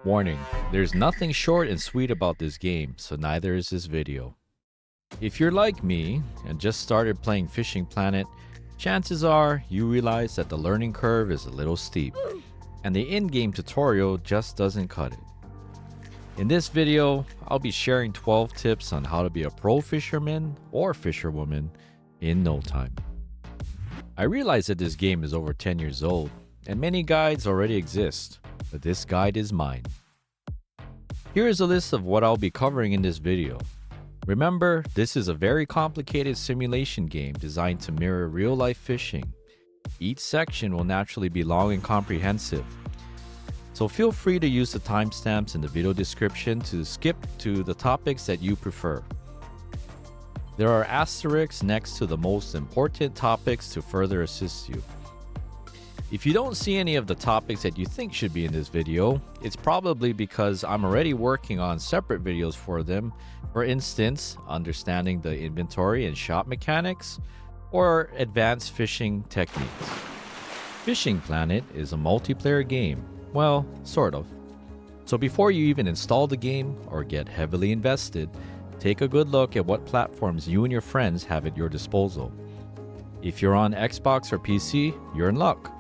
Warning, there's nothing short and sweet about this game, so neither is this video. If you're like me and just started playing Fishing Planet, chances are you realize that the learning curve is a little steep, and the in-game tutorial just doesn't cut it. In this video, I'll be sharing 12 tips on how to be a pro fisherman or fisherwoman in no time. I realize that this game is over 10 years old, and many guides already exist, but this guide is mine. Here is a list of what I'll be covering in this video. Remember, this is a very complicated simulation game designed to mirror real-life fishing. Each section will naturally be long and comprehensive, so feel free to use the timestamps in the video description to skip to the topics that you prefer. There are asterisks next to the most important topics to further assist you. If you don't see any of the topics that you think should be in this video, it's probably because I'm already working on separate videos for them. For instance, understanding the inventory and shop mechanics, or advanced fishing techniques. Fishing Planet is a multiplayer game. Well, sort of. So before you even install the game or get heavily invested, take a good look at what platforms you and your friends have at your disposal. If you're on Xbox or PC, you're in luck.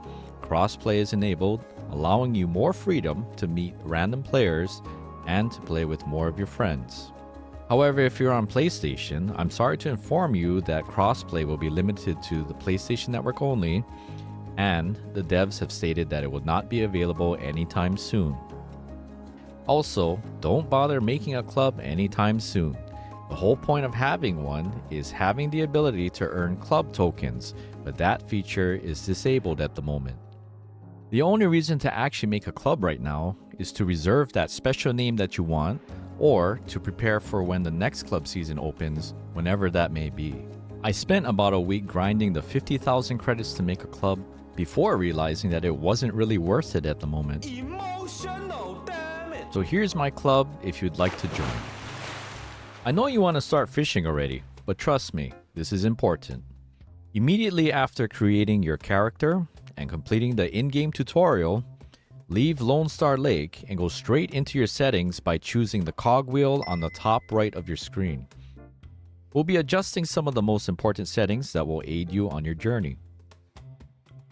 Crossplay is enabled, allowing you more freedom to meet random players and to play with more of your friends. However, if you're on PlayStation, I'm sorry to inform you that crossplay will be limited to the PlayStation Network only, and the devs have stated that it will not be available anytime soon. Also, don't bother making a club anytime soon. The whole point of having one is having the ability to earn club tokens, but that feature is disabled at the moment. The only reason to actually make a club right now is to reserve that special name that you want, or to prepare for when the next club season opens, whenever that may be. I spent about a week grinding the 50,000 credits to make a club before realizing that it wasn't really worth it at the moment. Emotional damage. So here's my club if you'd like to join. I know you want to start fishing already, but trust me, this is important. Immediately after creating your character and completing the in-game tutorial, leave Lone Star Lake and go straight into your settings by choosing the cogwheel on the top right of your screen. We'll be adjusting some of the most important settings that will aid you on your journey.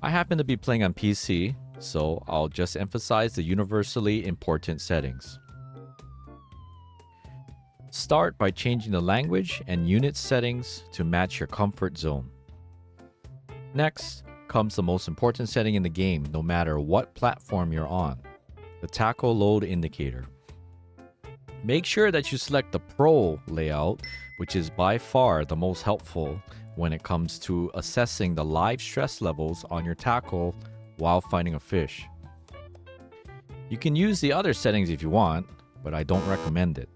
I happen to be playing on PC, so I'll just emphasize the universally important settings. Start by changing the language and unit settings to match your comfort zone. Next comes the most important setting in the game, no matter what platform you're on, the tackle load indicator. Make sure that you select the Pro layout, which is by far the most helpful when it comes to assessing the live stress levels on your tackle while finding a fish. You can use the other settings if you want, but I don't recommend it.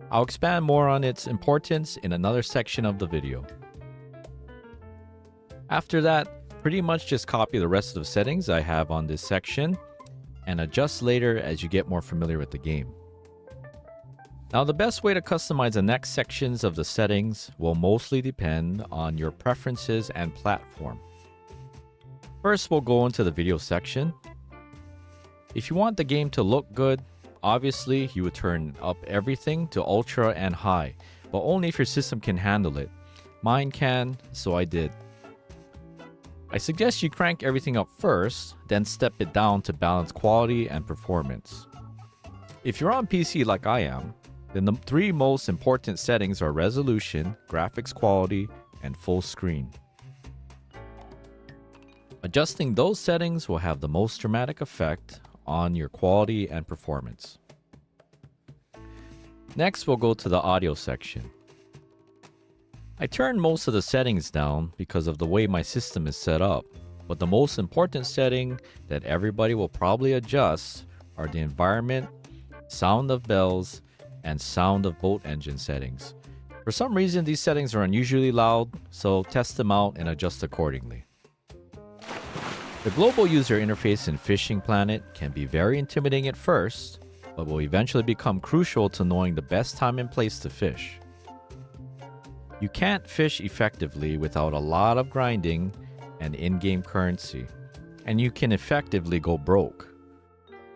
I'll expand more on its importance in another section of the video. After that, pretty much just copy the rest of the settings I have on this section and adjust later as you get more familiar with the game. Now, the best way to customize the next sections of the settings will mostly depend on your preferences and platform. First, we'll go into the video section. If you want the game to look good, obviously you would turn up everything to ultra and high, but only if your system can handle it. Mine can, so I did. I suggest you crank everything up first, then step it down to balance quality and performance. If you're on PC like I am, then the three most important settings are resolution, graphics quality, and full screen. Adjusting those settings will have the most dramatic effect on your quality and performance. Next, we'll go to the audio section. I turned most of the settings down because of the way my system is set up, but the most important setting that everybody will probably adjust are the environment, sound of bells, and sound of boat engine settings. For some reason, these settings are unusually loud, so test them out and adjust accordingly. The global user interface in Fishing Planet can be very intimidating at first, but will eventually become crucial to knowing the best time and place to fish. You can't fish effectively without a lot of grinding and in-game currency, and you can effectively go broke.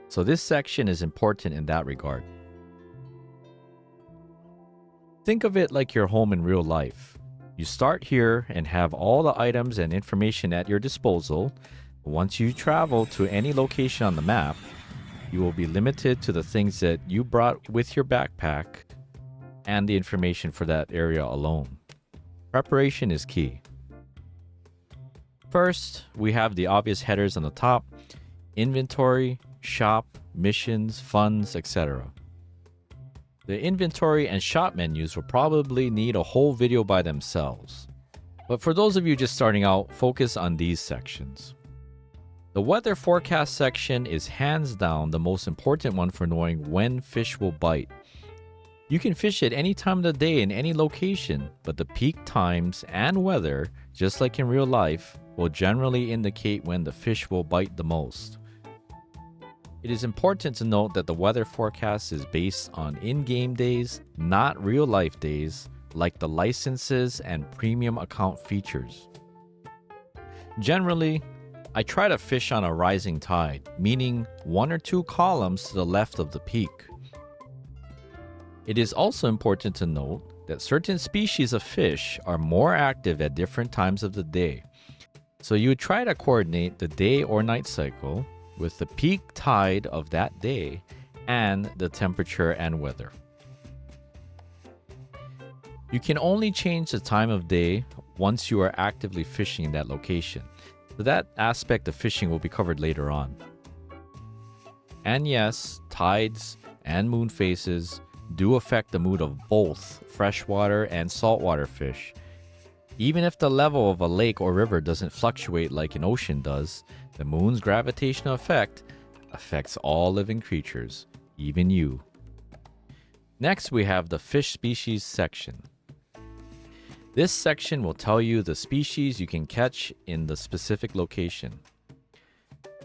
So this section is important in that regard. Think of it like your home in real life. You start here and have all the items and information at your disposal. Once you travel to any location on the map, you will be limited to the things that you brought with your backpack and the information for that area alone. Preparation is key. First, we have the obvious headers on the top: inventory, shop, missions, funds, etc. The inventory and shop menus will probably need a whole video by themselves. But for those of you just starting out, focus on these sections. The weather forecast section is hands down the most important one for knowing when fish will bite. You can fish at any time of the day in any location, but the peak times and weather, just like in real life, will generally indicate when the fish will bite the most. It is important to note that the weather forecast is based on in-game days, not real-life days, like the licenses and premium account features. Generally, I try to fish on a rising tide, meaning 1 or 2 columns to the left of the peak. It is also important to note that certain species of fish are more active at different times of the day. So you would try to coordinate the day or night cycle with the peak tide of that day and the temperature and weather. You can only change the time of day once you are actively fishing in that location. So that aspect of fishing will be covered later on. And yes, tides and moon phases do affect the mood of both freshwater and saltwater fish. Even if the level of a lake or river doesn't fluctuate like an ocean does, the moon's gravitational effect affects all living creatures, even you. Next, we have the fish species section. This section will tell you the species you can catch in the specific location.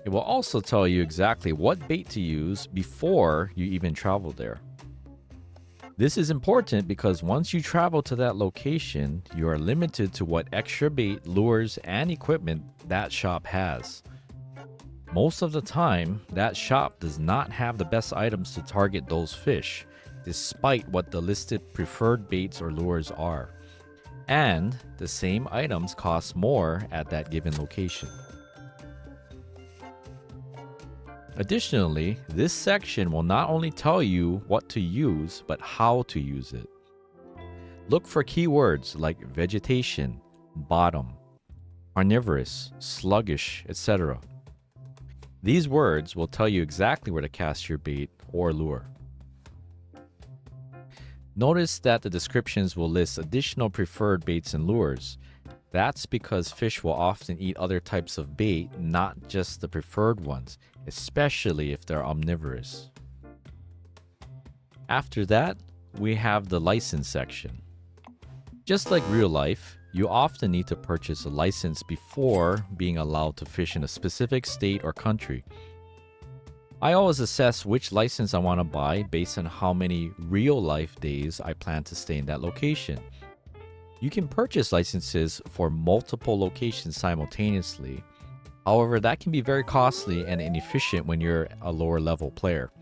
It will also tell you exactly what bait to use before you even travel there. This is important because once you travel to that location, you are limited to what extra bait, lures, and equipment that shop has. Most of the time, that shop does not have the best items to target those fish, despite what the listed preferred baits or lures are. And the same items cost more at that given location. Additionally, this section will not only tell you what to use, but how to use it. Look for keywords like vegetation, bottom, carnivorous, sluggish, etc. These words will tell you exactly where to cast your bait or lure. Notice that the descriptions will list additional preferred baits and lures. That's because fish will often eat other types of bait, not just the preferred ones, especially if they're omnivorous. After that, we have the license section. Just like real life, you often need to purchase a license before being allowed to fish in a specific state or country. I always assess which license I want to buy based on how many real-life days I plan to stay in that location. You can purchase licenses for multiple locations simultaneously. However, that can be very costly and inefficient when you're a lower-level player.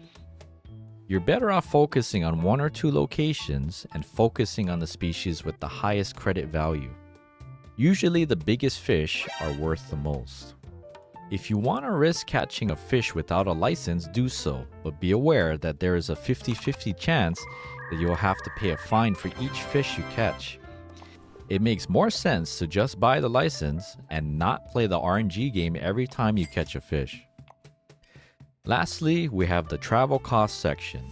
You're better off focusing on 1 or 2 locations and focusing on the species with the highest credit value. Usually, the biggest fish are worth the most. If you want to risk catching a fish without a license, do so, but be aware that there is a 50-50 chance that you will have to pay a fine for each fish you catch. It makes more sense to just buy the license and not play the RNG game every time you catch a fish. Lastly, we have the travel cost section.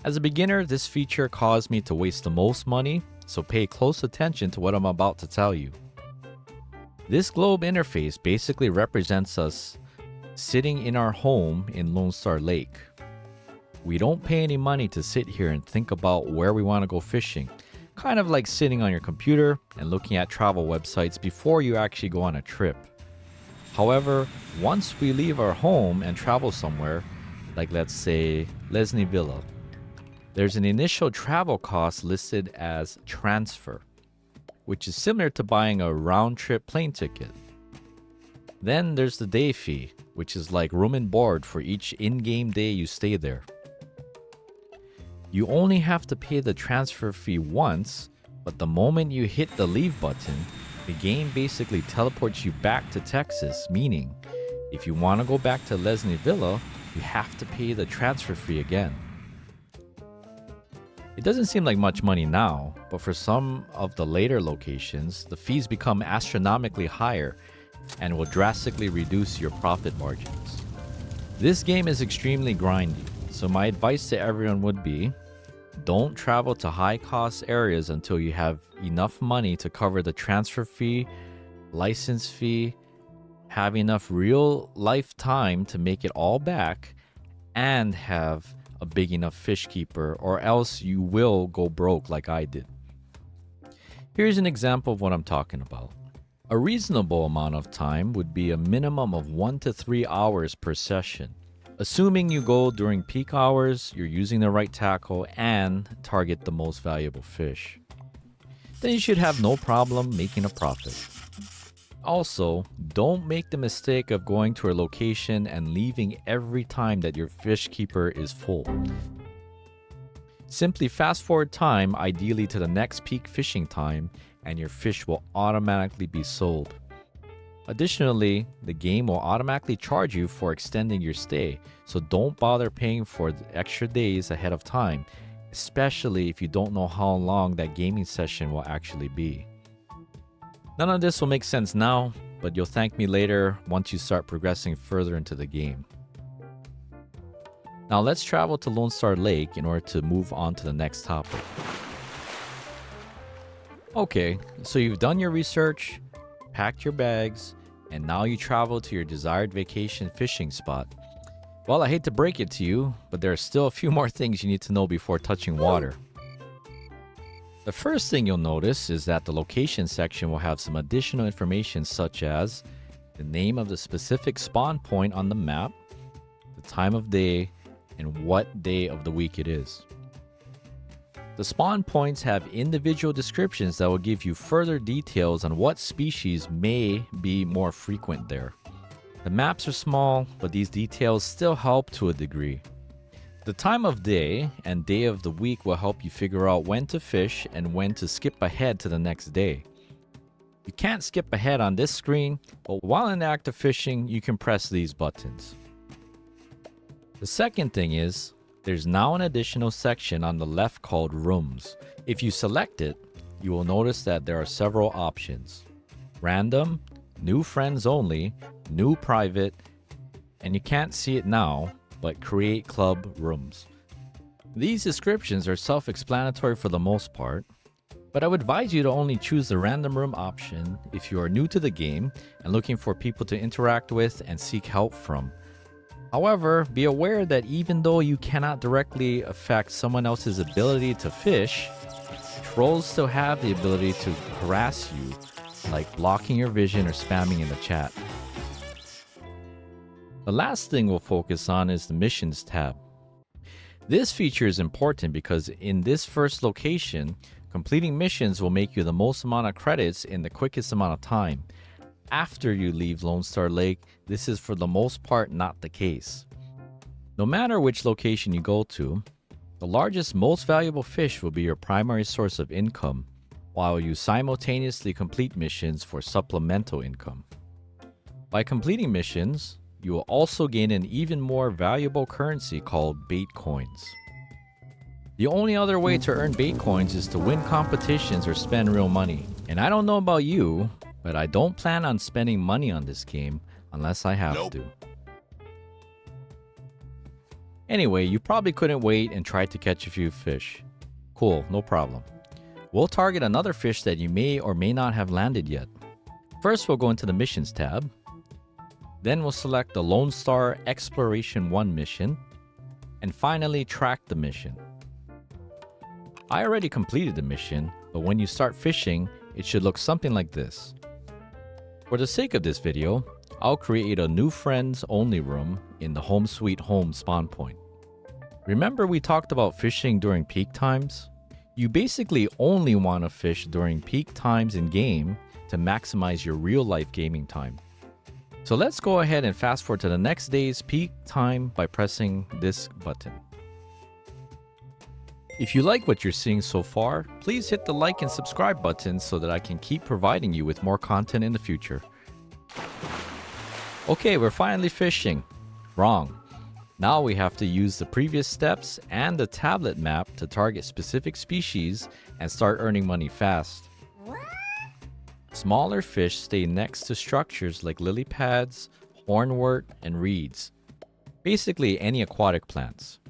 As a beginner, this feature caused me to waste the most money, so pay close attention to what I'm about to tell you. This globe interface basically represents us sitting in our home in Lone Star Lake. We don't pay any money to sit here and think about where we want to go fishing, kind of like sitting on your computer and looking at travel websites before you actually go on a trip. However, once we leave our home and travel somewhere, like let's say Lesney Villa, there's an initial travel cost listed as transfer, which is similar to buying a round-trip plane ticket. Then there's the day fee, which is like room and board for each in-game day you stay there. You only have to pay the transfer fee once, but the moment you hit the leave button, the game basically teleports you back to Texas, meaning if you want to go back to Lesney Villa, you have to pay the transfer fee again. It doesn't seem like much money now, but for some of the later locations, the fees become astronomically higher and will drastically reduce your profit margins. This game is extremely grindy, so my advice to everyone would be, don't travel to high-cost areas until you have enough money to cover the transfer fee, license fee, have enough real-life time to make it all back, and have a big enough fish keeper, or else you will go broke like I did. Here's an example of what I'm talking about. A reasonable amount of time would be a minimum of 1 to 3 hours per session. Assuming you go during peak hours, you're using the right tackle, and target the most valuable fish. Then you should have no problem making a profit. Also, don't make the mistake of going to a location and leaving every time that your fish keeper is full. Simply fast forward time, ideally to the next peak fishing time, and your fish will automatically be sold. Additionally, the game will automatically charge you for extending your stay, so don't bother paying for the extra days ahead of time, especially if you don't know how long that gaming session will actually be. None of this will make sense now, but you'll thank me later once you start progressing further into the game. Now let's travel to Lone Star Lake in order to move on to the next topic. Okay, so you've done your research, packed your bags, and now you travel to your desired vacation fishing spot. Well, I hate to break it to you, but there are still a few more things you need to know before touching water. The first thing you'll notice is that the location section will have some additional information such as the name of the specific spawn point on the map, the time of day, and what day of the week it is. The spawn points have individual descriptions that will give you further details on what species may be more frequent there. The maps are small, but these details still help to a degree. The time of day and day of the week will help you figure out when to fish and when to skip ahead to the next day. You can't skip ahead on this screen, but while in the act of fishing, you can press these buttons. The second thing is, there's now an additional section on the left called Rooms. If you select it, you will notice that there are several options. Random, New Friends Only, New Private, and you can't see it now, but Create Club Rooms. These descriptions are self-explanatory for the most part, but I would advise you to only choose the random room option if you are new to the game and looking for people to interact with and seek help from. However, be aware that even though you cannot directly affect someone else's ability to fish, trolls still have the ability to harass you, like blocking your vision or spamming in the chat. The last thing we'll focus on is the Missions tab. This feature is important because in this first location, completing missions will make you the most amount of credits in the quickest amount of time. After you leave Lone Star Lake, this is for the most part not the case. No matter which location you go to, the largest, most valuable fish will be your primary source of income, while you simultaneously complete missions for supplemental income. By completing missions, you will also gain an even more valuable currency called bait coins. The only other way to earn bait coins is to win competitions or spend real money. And I don't know about you, but I don't plan on spending money on this game unless I have to. Anyway, you probably couldn't wait and tried to catch a few fish. Cool, no problem. We'll target another fish that you may or may not have landed yet. First, we'll go into the Missions tab. Then we'll select the Lone Star Exploration 1 mission. And finally, track the mission. I already completed the mission, but when you start fishing, it should look something like this. For the sake of this video, I'll create a New Friends Only room in the Home Sweet Home spawn point. Remember we talked about fishing during peak times? You basically only want to fish during peak times in game to maximize your real life gaming time. So let's go ahead and fast forward to the next day's peak time by pressing this button. If you like what you're seeing so far, please hit the like and subscribe button so that I can keep providing you with more content in the future. Okay, we're finally fishing. Wrong. Now we have to use the previous steps and the tablet map to target specific species and start earning money fast. Smaller fish stay next to structures like lily pads, hornwort, and reeds. Basically any aquatic plants.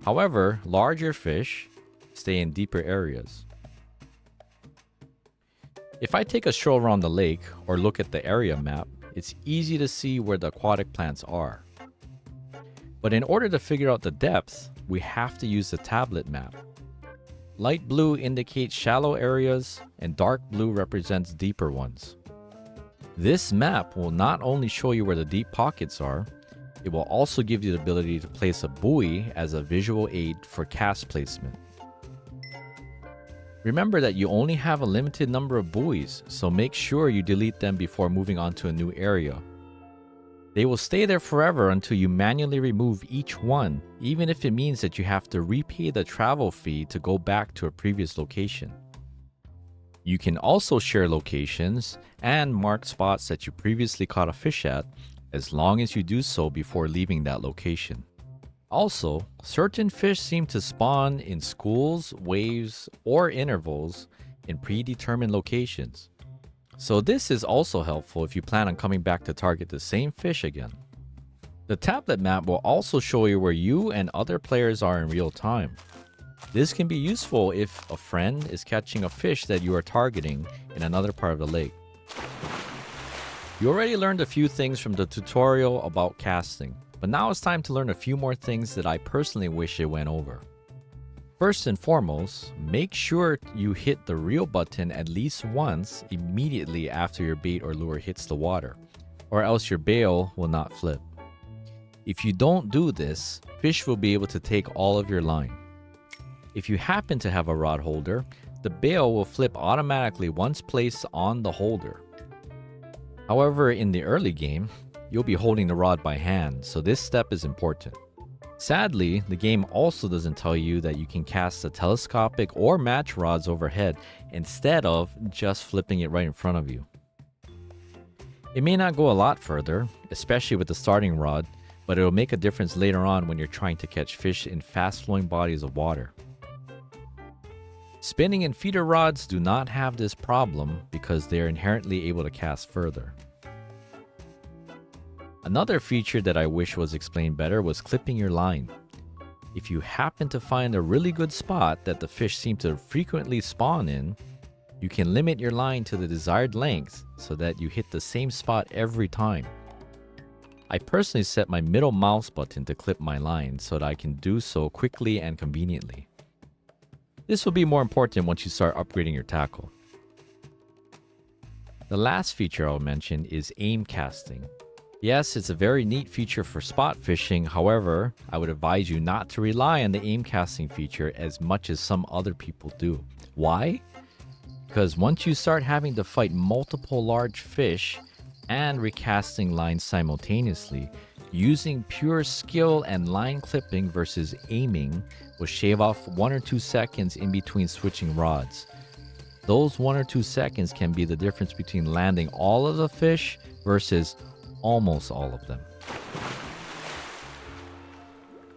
However, larger fish stay in deeper areas. If I take a stroll around the lake or look at the area map, it's easy to see where the aquatic plants are. But in order to figure out the depth, we have to use the tablet map. Light blue indicates shallow areas and dark blue represents deeper ones. This map will not only show you where the deep pockets are, it will also give you the ability to place a buoy as a visual aid for cast placement. Remember that you only have a limited number of buoys, so make sure you delete them before moving on to a new area. They will stay there forever until you manually remove each one, even if it means that you have to repay the travel fee to go back to a previous location. You can also share locations and mark spots that you previously caught a fish at, as long as you do so before leaving that location. Also, certain fish seem to spawn in schools, waves, or intervals in predetermined locations. So this is also helpful if you plan on coming back to target the same fish again. The tablet map will also show you where you and other players are in real time. This can be useful if a friend is catching a fish that you are targeting in another part of the lake. You already learned a few things from the tutorial about casting, but now it's time to learn a few more things that I personally wish it went over. First and foremost, make sure you hit the reel button at least once immediately after your bait or lure hits the water, or else your bail will not flip. If you don't do this, fish will be able to take all of your line. If you happen to have a rod holder, the bail will flip automatically once placed on the holder. However, in the early game, you'll be holding the rod by hand, so this step is important. Sadly, the game also doesn't tell you that you can cast the telescopic or match rods overhead instead of just flipping it right in front of you. It may not go a lot further, especially with the starting rod, but it'll make a difference later on when you're trying to catch fish in fast-flowing bodies of water. Spinning and feeder rods do not have this problem because they are inherently able to cast further. Another feature that I wish was explained better was clipping your line. If you happen to find a really good spot that the fish seem to frequently spawn in, you can limit your line to the desired length so that you hit the same spot every time. I personally set my middle mouse button to clip my line so that I can do so quickly and conveniently. This will be more important once you start upgrading your tackle. The last feature I'll mention is aim casting. Yes, it's a very neat feature for spot fishing. However, I would advise you not to rely on the aim casting feature as much as some other people do. Why? Because once you start having to fight multiple large fish and recasting lines simultaneously, using pure skill and line clipping versus aiming will shave off 1 or 2 seconds in between switching rods. Those 1 or 2 seconds can be the difference between landing all of the fish versus almost all of them.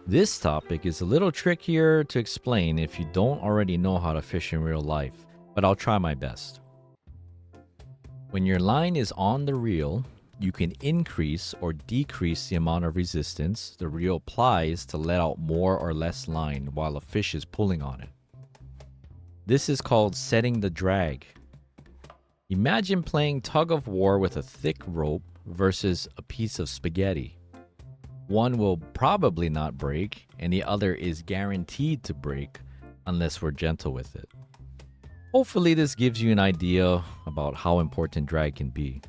This topic is a little trickier to explain if you don't already know how to fish in real life, but I'll try my best. When your line is on the reel, you can increase or decrease the amount of resistance the reel applies to let out more or less line while a fish is pulling on it. This is called setting the drag. Imagine playing tug of war with a thick rope versus a piece of spaghetti. One will probably not break, and the other is guaranteed to break unless we're gentle with it. Hopefully this gives you an idea about how important drag can be.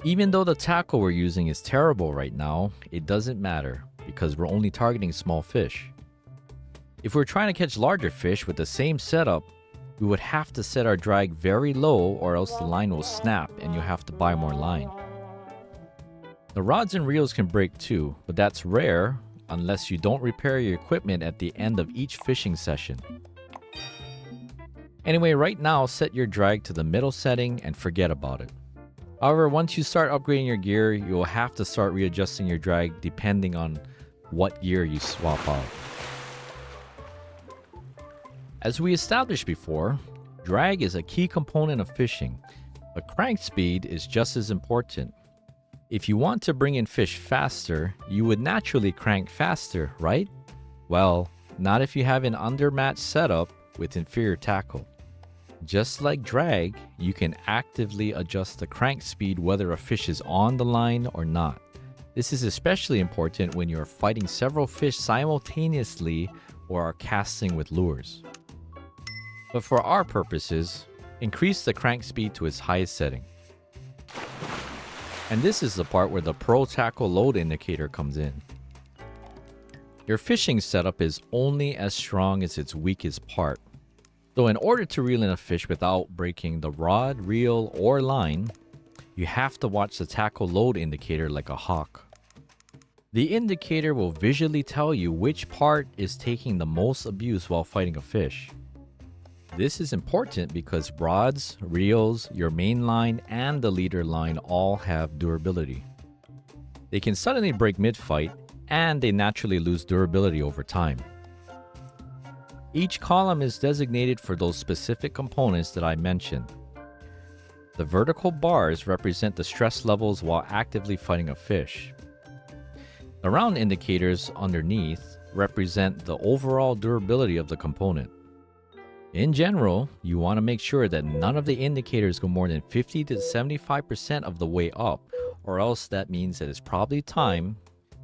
Even though the tackle we're using is terrible right now, it doesn't matter because we're only targeting small fish. If we're trying to catch larger fish with the same setup, we would have to set our drag very low or else the line will snap and you'll have to buy more line. The rods and reels can break too, but that's rare unless you don't repair your equipment at the end of each fishing session. Anyway, right now set your drag to the middle setting and forget about it. However, once you start upgrading your gear, you will have to start readjusting your drag depending on what gear you swap out. As we established before, drag is a key component of fishing, but crank speed is just as important. If you want to bring in fish faster, you would naturally crank faster, right? Well, not if you have an undermatched setup with inferior tackle. Just like drag, you can actively adjust the crank speed whether a fish is on the line or not. This is especially important when you are fighting several fish simultaneously or are casting with lures. But for our purposes, increase the crank speed to its highest setting. And this is the part where the Pro Tackle Load Indicator comes in. Your fishing setup is only as strong as its weakest part. So in order to reel in a fish without breaking the rod, reel, or line, you have to watch the tackle load indicator like a hawk. The indicator will visually tell you which part is taking the most abuse while fighting a fish. This is important because rods, reels, your main line, and the leader line all have durability. They can suddenly break mid-fight, and they naturally lose durability over time. Each column is designated for those specific components that I mentioned. The vertical bars represent the stress levels while actively fighting a fish. The round indicators underneath represent the overall durability of the component. In general, you want to make sure that none of the indicators go more than 50 to 75% of the way up, or else that means that it's probably time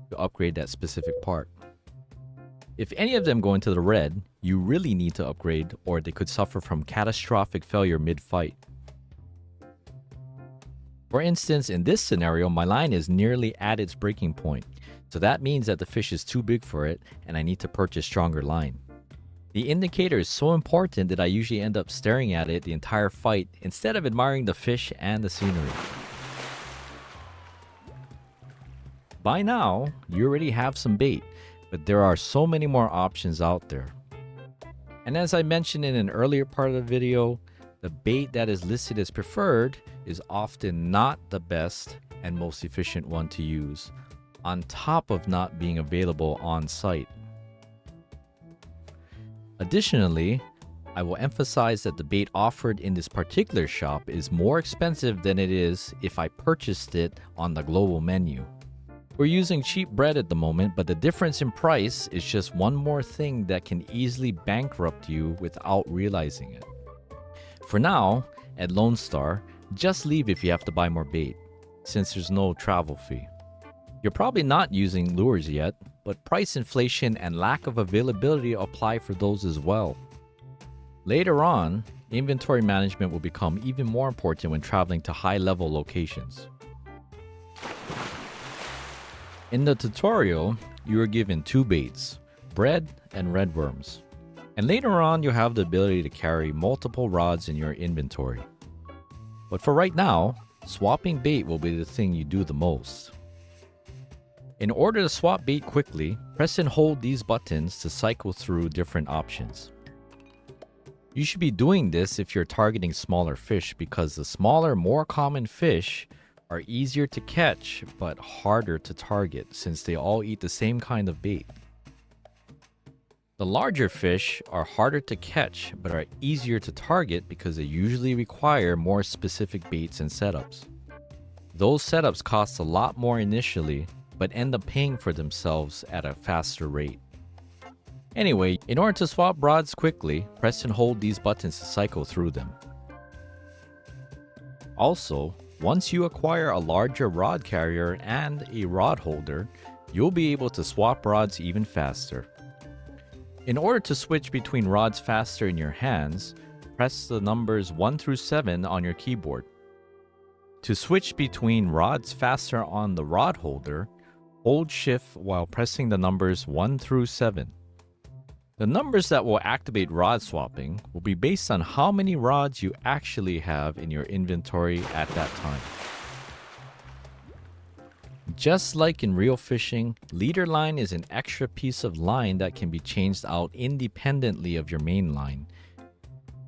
to upgrade that specific part. If any of them go into the red, you really need to upgrade or they could suffer from catastrophic failure mid-fight. For instance, in this scenario, my line is nearly at its breaking point, so that means that the fish is too big for it and I need to purchase stronger line. The indicator is so important that I usually end up staring at it the entire fight instead of admiring the fish and the scenery. By now, you already have some bait, but there are so many more options out there. And as I mentioned in an earlier part of the video, the bait that is listed as preferred is often not the best and most efficient one to use, on top of not being available on site. Additionally, I will emphasize that the bait offered in this particular shop is more expensive than it is if I purchased it on the global menu. We're using cheap bread at the moment, but the difference in price is just one more thing that can easily bankrupt you without realizing it. For now, at Lone Star, just leave if you have to buy more bait, since there's no travel fee. You're probably not using lures yet, but price inflation and lack of availability apply for those as well. Later on, inventory management will become even more important when traveling to high-level locations. In the tutorial, you are given two baits, bread and red worms. And later on, you'll have the ability to carry multiple rods in your inventory. But for right now, swapping bait will be the thing you do the most. In order to swap bait quickly, press and hold these buttons to cycle through different options. You should be doing this if you're targeting smaller fish because the smaller, more common fish are easier to catch but harder to target since they all eat the same kind of bait. The larger fish are harder to catch but are easier to target because they usually require more specific baits and setups. Those setups cost a lot more initially but end up paying for themselves at a faster rate. Anyway, in order to swap rods quickly, press and hold these buttons to cycle through them. Also, once you acquire a larger rod carrier and a rod holder, you'll be able to swap rods even faster. In order to switch between rods faster in your hands, press the numbers 1 through 7 on your keyboard. To switch between rods faster on the rod holder, hold Shift while pressing the numbers 1 through 7. The numbers that will activate rod swapping will be based on how many rods you actually have in your inventory at that time. Just like in real fishing, leader line is an extra piece of line that can be changed out independently of your main line.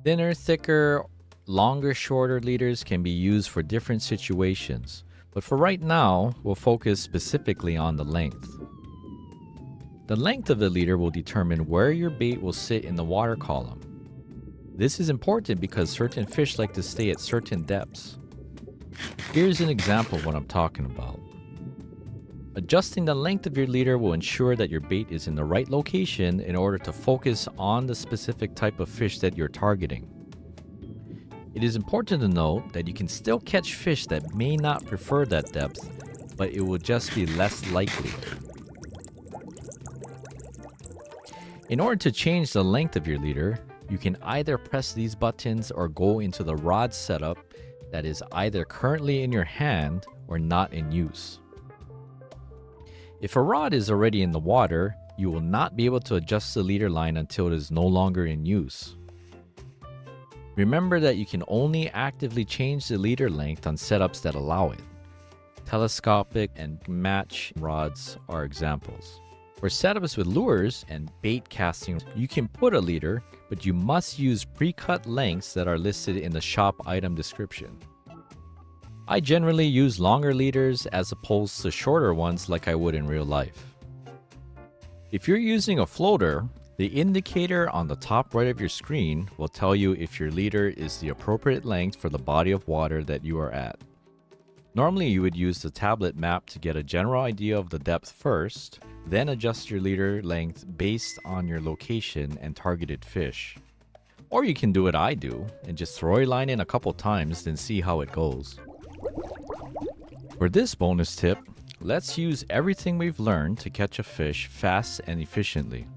Thinner, thicker, longer, shorter leaders can be used for different situations, but for right now, we'll focus specifically on the length. The length of the leader will determine where your bait will sit in the water column. This is important because certain fish like to stay at certain depths. Here's an example of what I'm talking about. Adjusting the length of your leader will ensure that your bait is in the right location in order to focus on the specific type of fish that you're targeting. It is important to note that you can still catch fish that may not prefer that depth, but it will just be less likely. In order to change the length of your leader, you can either press these buttons or go into the rod setup that is either currently in your hand or not in use. If a rod is already in the water, you will not be able to adjust the leader line until it is no longer in use. Remember that you can only actively change the leader length on setups that allow it. Telescopic and match rods are examples. For setups with lures and bait casting, you can put a leader, but you must use pre-cut lengths that are listed in the shop item description. I generally use longer leaders as opposed to shorter ones like I would in real life. If you're using a floater, the indicator on the top right of your screen will tell you if your leader is the appropriate length for the body of water that you are at. Normally, you would use the tablet map to get a general idea of the depth first, then adjust your leader length based on your location and targeted fish. Or you can do what I do and just throw your line in a couple times, then see how it goes. For this bonus tip, let's use everything we've learned to catch a fish fast and efficiently.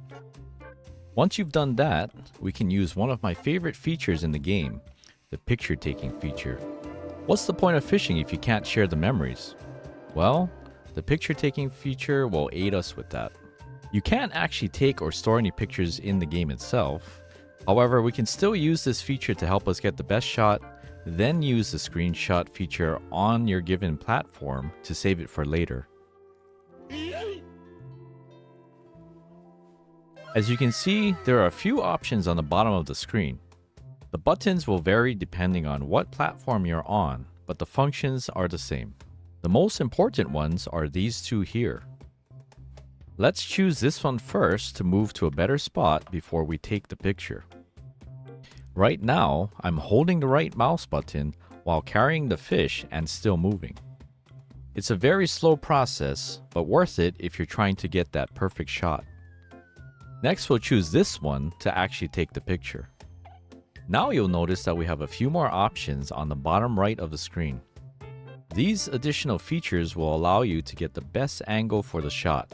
Once you've done that, we can use one of my favorite features in the game, the picture taking feature. What's the point of fishing if you can't share the memories? Well, the picture taking feature will aid us with that. You can't actually take or store any pictures in the game itself. However, we can still use this feature to help us get the best shot, then use the screenshot feature on your given platform to save it for later. As you can see, there are a few options on the bottom of the screen. The buttons will vary depending on what platform you're on, but the functions are the same. The most important ones are these two here. Let's choose this one first to move to a better spot before we take the picture. Right now, I'm holding the right mouse button while carrying the fish and still moving. It's a very slow process, but worth it if you're trying to get that perfect shot. Next, we'll choose this one to actually take the picture. Now you'll notice that we have a few more options on the bottom right of the screen. These additional features will allow you to get the best angle for the shot.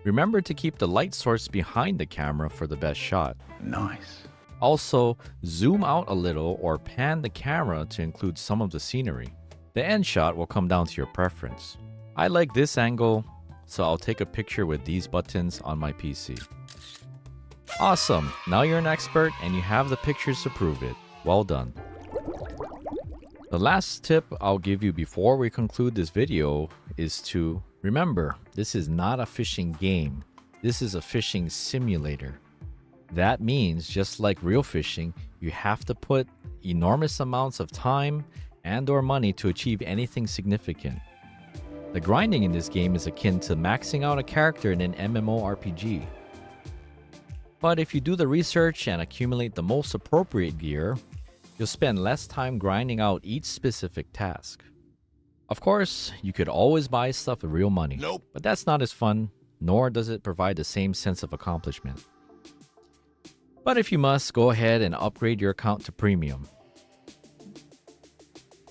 Remember to keep the light source behind the camera for the best shot. Nice. Also, zoom out a little or pan the camera to include some of the scenery. The end shot will come down to your preference. I like this angle, so I'll take a picture with these buttons on my PC. Awesome! Now you're an expert and you have the pictures to prove it. Well done. The last tip I'll give you before we conclude this video is to remember, this is not a fishing game. This is a fishing simulator. That means, just like real fishing, you have to put enormous amounts of time and/or money to achieve anything significant. The grinding in this game is akin to maxing out a character in an MMORPG. But if you do the research and accumulate the most appropriate gear, you'll spend less time grinding out each specific task. Of course, you could always buy stuff with real money, but that's not as fun, nor does it provide the same sense of accomplishment. But if you must, go ahead and upgrade your account to premium.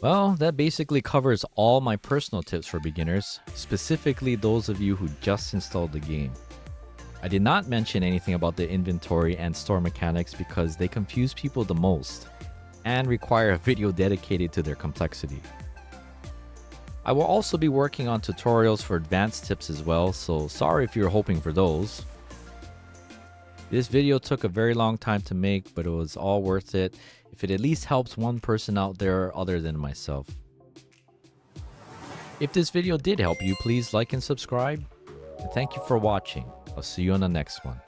Well, that basically covers all my personal tips for beginners, specifically those of you who just installed the game. I did not mention anything about the inventory and store mechanics because they confuse people the most and require a video dedicated to their complexity. I will also be working on tutorials for advanced tips as well, so sorry if you're hoping for those. This video took a very long time to make, but it was all worth it if it at least helps one person out there other than myself. If this video did help you, please like and subscribe. And thank you for watching. I'll see you on the next one.